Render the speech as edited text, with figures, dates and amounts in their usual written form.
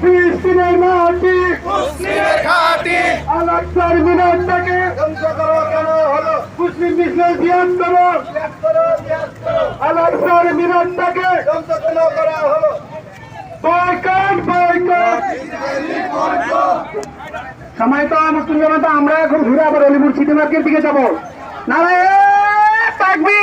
ফিলিস্তিনের মাটি আল-আকসার মিনারটাকে ধ্বংস করা কেন হলো? মুসলিম বিশ্বের জিহাদ করো, আল-আকসার মিনারটাকে ধ্বংস কেন করা হলো? Boycott boycott. সম্মানিত মুসলিম জনতা, আমরা এখন ঘুরে আবার অলিপুর সিটি মার্কেট দিকে যাবো। নারায়ণ তাকবীর।